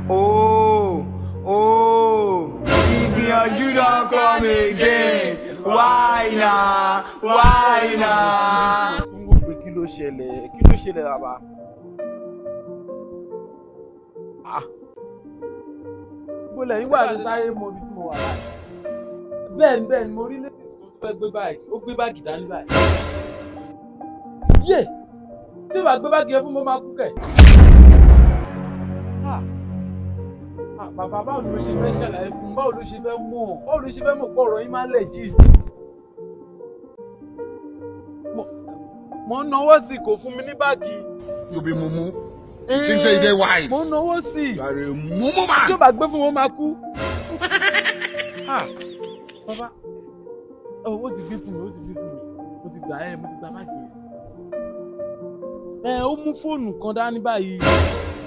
Oh, Igbiyanju don't come again. Why na? Why na? Kí ló ṣẹlẹ̀ bàbá? Bólẹ̀ nígbà tó sáré mọ ibi tí mo wà báyìí. Bẹ́ẹ̀ ni mo rí ladies kan tó fẹ́ gbé báàgì, ó gbé báàgì dání báyìí. Yé! Tí o bá gbé báàgì yẹn fún mo máa kú kẹ̀. Bàbá báwo ló ṣe fẹ́ ṣàlàyé fún mi? Báwo ló ṣe fẹ́ mọ̀ pé ọ̀rọ̀ yín máa ń legit? Mo náwó sí kò fún mi ní báàgì. You be mumu. Think say you dey wise. Mo náwó sí. You are a mumu man. Tí o bá gbé fún mo máa kú. Bàbá, ó ti gbé fún mi. Mo ti gbà mo ti gbà báàgì yẹn. Ó mú fóònù kan dání báyìí.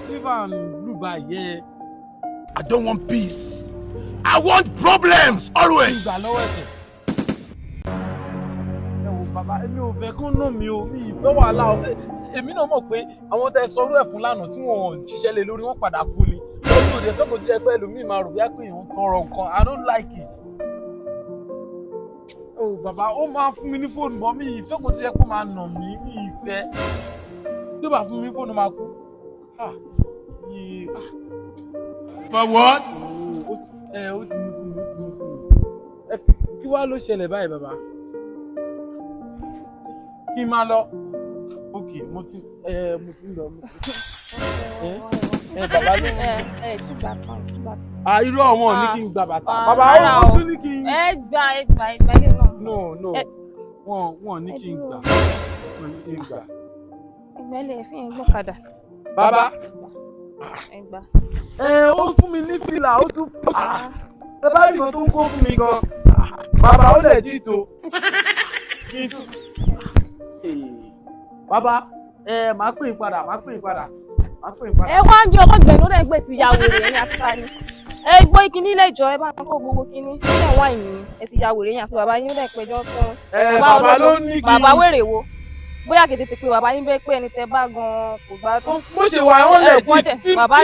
Silver and blue báyìí. I don't want peace. I want problems always. Ìgbà lọ́wọ́ ẹ̀sẹ̀. Bàbá èmi ò fẹ́ kán náà mi ò mi ìfẹ́ wàhálà ọ̀fẹ́. Èmi náà mọ̀ pé àwọn tẹ sọrú ẹ̀ fún lánàá tí wọ́n ṣiṣẹ́ lé lórí wọ́n padà kú ni. Lórí òde fẹ́ kò tí ẹ pẹ́ ẹlòmíì máa rò bí á pé èèyàn tọrọ nǹkan. I don't like it. Bàbá ó máa fún mi ní fóònù bọ́ mi ìfẹ́ kò tí ẹ pé máa nà mí mi ìfẹ́. Tí ó bá fún mi ní fóònù máa kú. For what? Ó ti mú fún mi. Kí wá ló ṣẹlẹ̀ báyìí bàbá? Kí n máa lọ? Ok, mo ti ń lọ. Bàbá ló ń jẹ. Irú ọ̀wọ́n ní kí n gba bàtà. Bàbá ó tún ní kí n. Ẹ gbà ilé náà. No. Wọ́n ní kí n gbà. Ìgbẹ́lẹ̀ fi ń gbọ́kadà. Bàbá. Ẹ gbà. Ó fún mi ní fìlà, ó tún fún mi. Ẹ bá rí ìwọ̀n tó ń kó fún mi gan. Bàbá ó lẹ̀ jí tó. Bàbá, màá pè é padà. Ẹ wá ń di ọlọ́gbẹ̀ẹ́ lórí ẹgbẹ́ ti ya wèrè ẹ̀yìn àti ta ni. Ẹ gbọ́ ìkíní ilé ìjọ ẹ bá ń kó gbogbo kíní. Ṣé wà yìí ẹ ti ya wèrè ẹ̀yìn àti bàbá yín lẹ̀ pẹjọ́ fún. Bàbá ló ní kí. Bàbá wèrè wo? Bóyá kètè pé bàbá yín bẹ́ẹ̀ pé ẹni tẹ bá gan kò gbá tó. Mo ṣe wà wọ́n lẹ̀ jí tí mo bá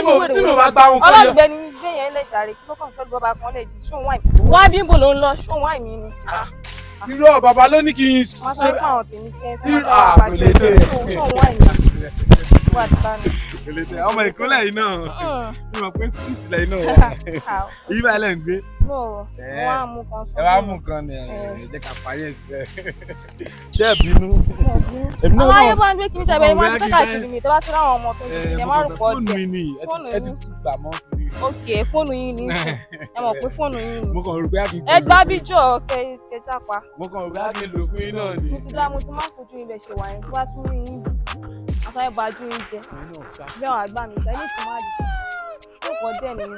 gbá wọn kọ́ yọ. Ọlọ́gbẹ̀ẹ́ ni gbé yẹn lẹ̀ jàre kí ló kàn fẹ́ bàbá kan lẹ̀ jí ṣóun wáìnì. Wọ́n á bí ń bò ló ń lọ ṣóun wáìnì ni. Irọ́ bàbá ló ní kí n ṣe. Wọ́n sọ fún àwọn tèmi sí ẹsẹ̀ ṣóun wáìnì. Wà á ti bá mi. Ọmọ ìkólẹ̀ yìí náà mi mọ̀ pé street lẹ́yìn náà wà. Ibi báyìí lẹ́ ń gbé. Wọ́n á mú kan sọ. Ẹ wá mú kan ni ẹ jẹ́ ká parí ẹ̀ síbẹ̀. Ṣé ẹ bínú? Àwọn ayé bá ń gbé kíní jàbẹ́ ìmọ̀ àti káàkiri mi tó bá ti ráwọn ọmọ tó ń ṣe ẹ má rò pọ̀ fóònù mi ni ẹ ti gbà mọ́ ti rí. Ok, fóònù yín ni ẹ mọ̀ pé fóònù yín ni. Mo kàn rò pé a kì í ẹ gbá bíjọ kẹjá pa. Mo kàn rò pé a kì í lò fún yín náà ni. Mo ti dá mo ti má fojú ilẹ̀ ṣe wà yín tó bá tún rí yín àtàwọn ìbàjú yín jẹ bí àwọn àgbà mi tẹ́lẹ̀ tó má dìde tó pọ̀ dẹ̀ nínú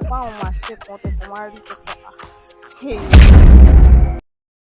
ọ̀pá àwọn màṣẹ́ kan tó kàn má rí tó kàn á.